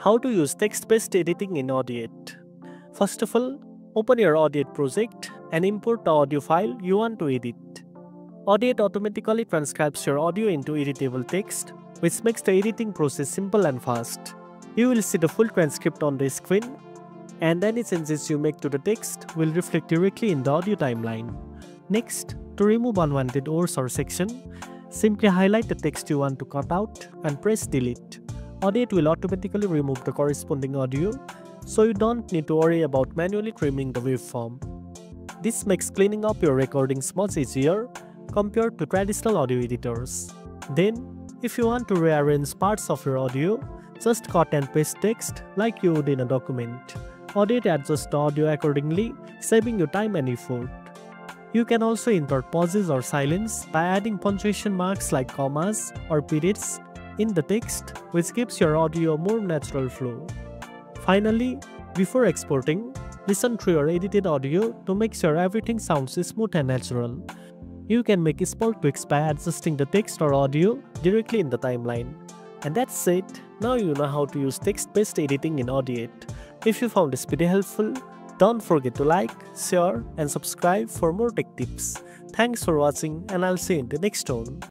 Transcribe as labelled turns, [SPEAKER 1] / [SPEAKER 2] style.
[SPEAKER 1] How to use text-based editing in Audiate. First of all, open your Audiate project and import the audio file you want to edit. Audiate automatically transcribes your audio into editable text, which makes the editing process simple and fast. You will see the full transcript on the screen, and any changes you make to the text will reflect directly in the audio timeline. Next, to remove unwanted words or section, simply highlight the text you want to cut out and press delete. Audiate will automatically remove the corresponding audio, so you don't need to worry about manually trimming the waveform. This makes cleaning up your recordings much easier compared to traditional audio editors. Then, if you want to rearrange parts of your audio, just cut and paste text like you would in a document. Audiate adjusts the audio accordingly, saving you time and effort. You can also insert pauses or silence by adding punctuation marks like commas or periods in the text, which gives your audio a more natural flow. Finally, before exporting, listen through your edited audio to make sure everything sounds smooth and natural. You can make small tweaks by adjusting the text or audio directly in the timeline. And that's it. Now you know how to use text-based editing in Audiate. If you found this video helpful, don't forget to like, share, and subscribe for more tech tips. Thanks for watching, and I'll see you in the next one.